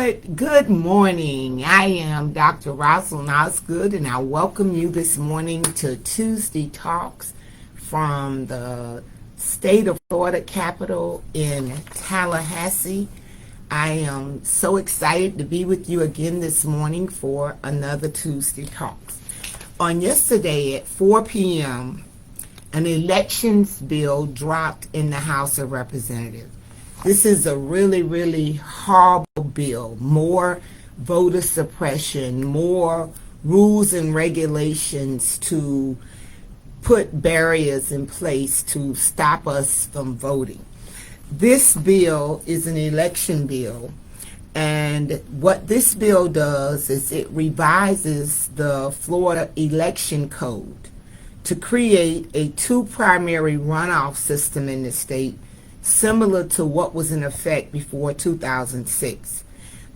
Good morning. I am Dr. Rosalind Osgood, and I welcome you this morning to Tuesday Talks from the state of Florida capital in Tallahassee. I am so excited to be with you again this morning for another Tuesday Talks. On yesterday at 4 p.m., an elections bill dropped in the House of Representatives. This is a really horrible bill. More voter suppression, more rules and regulations to put barriers in place to stop us from voting. This bill is an election bill, and what this bill does is it revises the Florida election code to create a two-primary runoff system in the state, similar to what was in effect before 2006.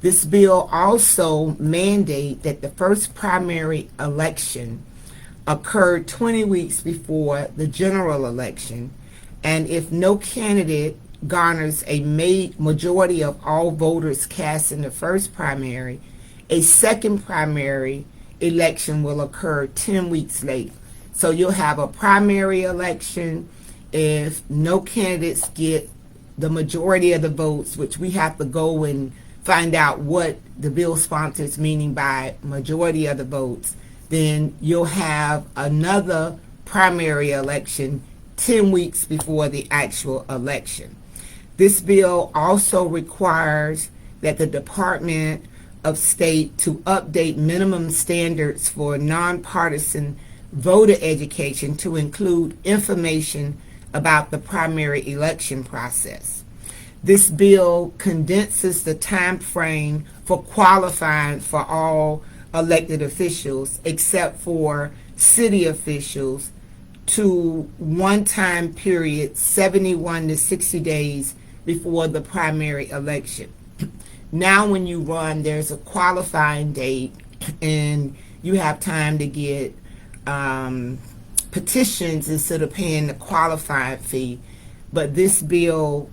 This bill also mandates that the first primary election occurred 20 weeks before the general election, and if no candidate garners a majority of all voters cast in the first primary, a second primary election will occur 10 weeks later. So you'll have a primary election. If no candidates get the majority of the votes, which we have to go and find out what the bill sponsors meaning by majority of the votes, then you'll have another primary election 10 weeks before the actual election. This bill also requires that the Department of State to update minimum standards for nonpartisan voter education to include information about the primary election process. This bill condenses the time frame for qualifying for all elected officials, except for city officials, to one time period 71 to 60 days before the primary election. Now when you run, there's a qualifying date, and you have time to get petitions instead of paying the qualifying fee. But this bill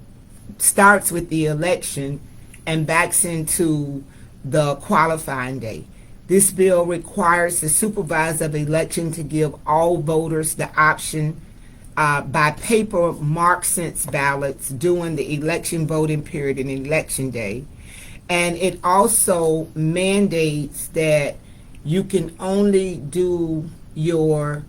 starts with the election and backs into the qualifying day. This bill requires the supervisor of election to give all voters the option by paper mark sense ballots during the election voting period and election day. And it also mandates that you can only do your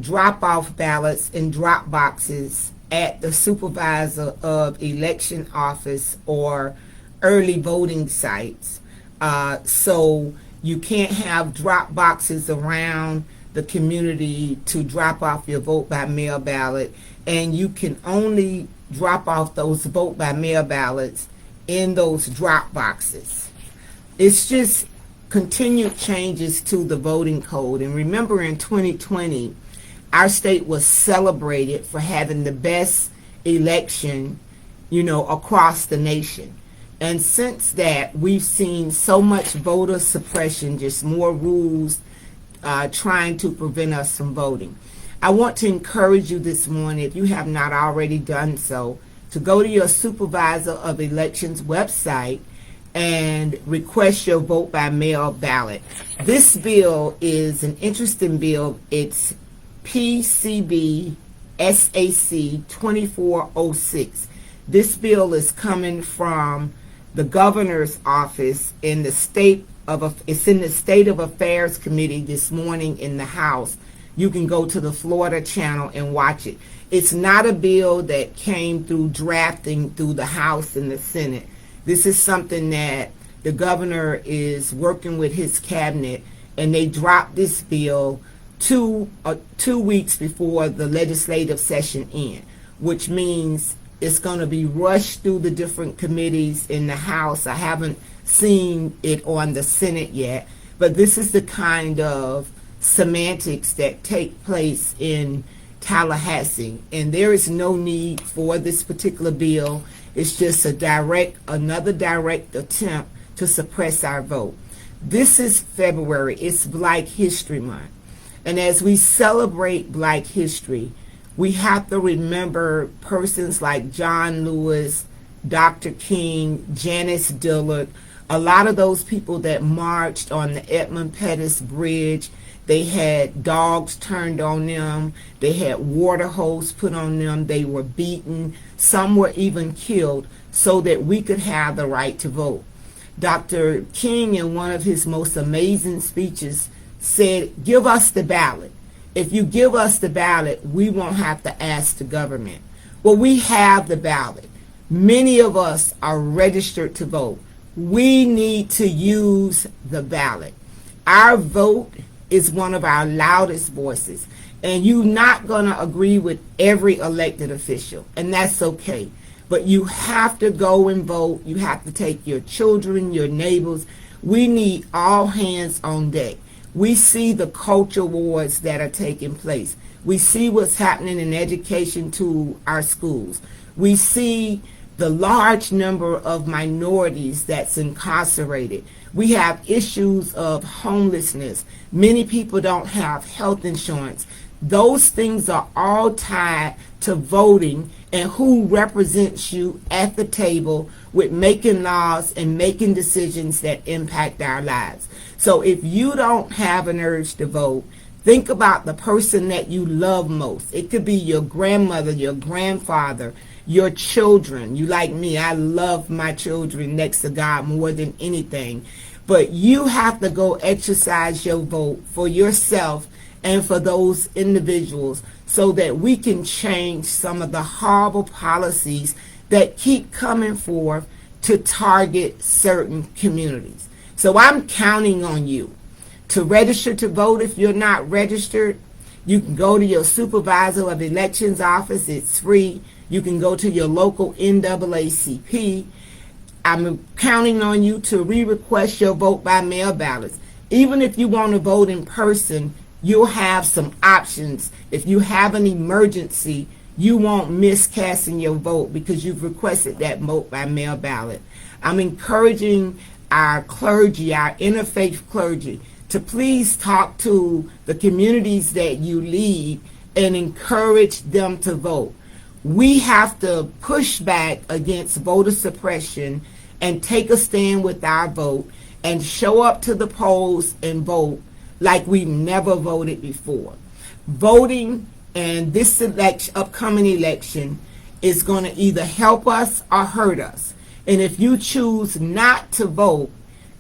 drop-off ballots in drop boxes at the supervisor of election office or early voting sites. So you can't have drop boxes around the community to drop off your vote by mail ballot, and you can only drop off those vote by mail ballots in those drop boxes. It's just continued changes to the voting code. And remember, in 2020, our state was celebrated for having the best election, across the nation. And since that, we've seen so much voter suppression, just more rules trying to prevent us from voting. I want to encourage you this morning, if you have not already done so, to go to your supervisor of elections website and request your vote by mail ballot. This bill is an interesting bill. It's PCB SAC 2406. This bill is coming from the governor's office in the State of Affairs Committee this morning in the House. You can go to the Florida channel and watch it. It's not a bill that came through drafting through the House and the Senate. This is something that the governor is working with his cabinet, and they dropped this bill 2 weeks before the legislative session ends, which means it's going to be rushed through the different committees in the House. I haven't seen it on the Senate yet, but this is the kind of semantics that take place in Tallahassee, and there is no need for this particular bill. It's just another direct attempt to suppress our vote. This is February. It's Black History Month. And as we celebrate Black history, we have to remember persons like John Lewis, Dr. King, Janice Dillard, A lot of those people that marched on the Edmund Pettus Bridge, they had dogs turned on them. They had water hose put on them. They were beaten. Some were even killed so that we could have the right to vote. Dr. King, in one of his most amazing speeches, said, give us the ballot. If you give us the ballot, we won't have to ask the government. Well, we have the ballot. Many of us are registered to vote. We need to use the ballot. Our vote is one of our loudest voices, and you're not going to agree with every elected official, and that's okay. But you have to go and vote. You have to take your children, your neighbors. We need all hands on deck. We see the culture wars that are taking place. We see what's happening in education to our schools. We see the large number of minorities that's incarcerated. We have issues of homelessness. Many people don't have health insurance. Those things are all tied to voting and who represents you at the table with making laws and making decisions that impact our lives. So if you don't have an urge to vote, think about the person that you love most. It could be your grandmother, your grandfather, your children. You like me, I love my children next to God more than anything. But you have to go exercise your vote for yourself and for those individuals so that we can change some of the horrible policies that keep coming forth to target certain communities. So I'm counting on you to register to vote. If you're not registered, you can go to your supervisor of elections office. It's free. You can go to your local NAACP. I'm counting on you to re-request your vote by mail ballots. Even if you want to vote in person, you'll have some options. If you have an emergency, you won't miss casting your vote because you've requested that vote by mail ballot. I'm encouraging our clergy, our interfaith clergy, to please talk to the communities that you lead and encourage them to vote. We have to push back against voter suppression and take a stand with our vote and show up to the polls and vote like we've never voted before. Voting and this upcoming election is going to either help us or hurt us. And if you choose not to vote,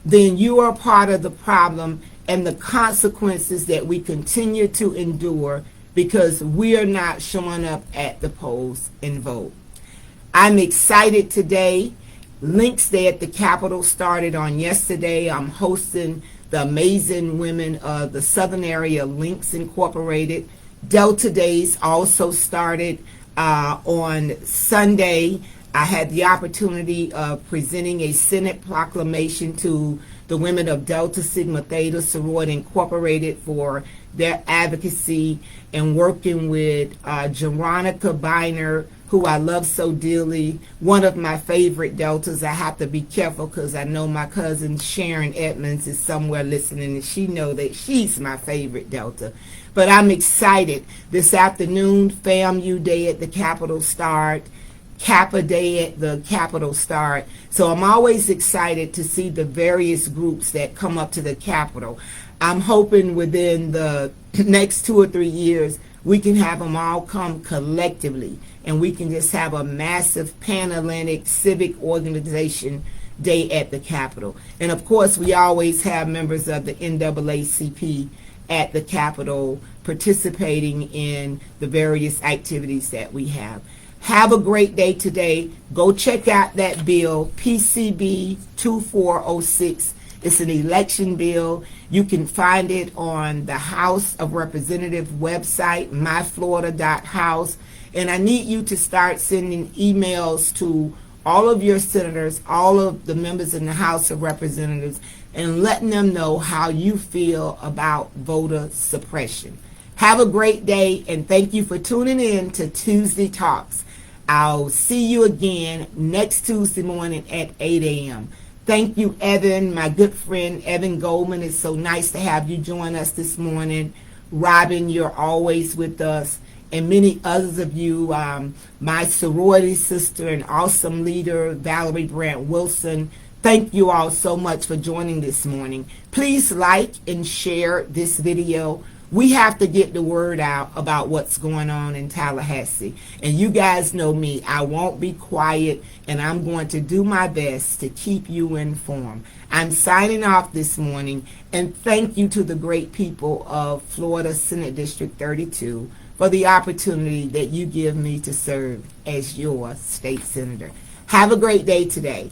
then you are part of the problem and the consequences that we continue to endure because we are not showing up at the polls and vote. I'm excited today. Links Day at the Capitol started on yesterday. I'm hosting the amazing women of the Southern Area Links Incorporated. Delta Days also started on Sunday. I had the opportunity of presenting a Senate proclamation to the women of Delta Sigma Theta Sorority Incorporated for their advocacy and working with Jeronica Biner, who I love so dearly, one of my favorite Deltas. I have to be careful because I know my cousin Sharon Edmonds is somewhere listening and she knows that she's my favorite Delta. But I'm excited. This afternoon, FAMU Day at the Capitol start, Kappa Day at the Capitol start. So I'm always excited to see the various groups that come up to the Capitol. I'm hoping within the next 2 or 3 years we can have them all come collectively and we can just have a massive Pan-Atlantic civic organization day at the Capitol. And of course we always have members of the NAACP at the Capitol participating in the various activities that we have. Have a great day today. Go check out that bill, PCB 2406. It's an election bill. You can find it on the House of Representatives website, myflorida.house. And I need you to start sending emails to all of your senators, all of the members in the House of Representatives, and letting them know how you feel about voter suppression. Have a great day, and thank you for tuning in to Tuesday Talks. I'll see you again next Tuesday morning at 8 a.m. Thank you, Evan, my good friend, Evan Goldman. It's so nice to have you join us this morning. Robin, you're always with us. And many others of you, my sorority sister and awesome leader, Valerie Brandt Wilson. Thank you all so much for joining this morning. Please like and share this video. We have to get the word out about what's going on in Tallahassee. And you guys know me. I won't be quiet, and I'm going to do my best to keep you informed. I'm signing off this morning, and thank you to the great people of Florida Senate District 32 for the opportunity that you give me to serve as your state senator. Have a great day today.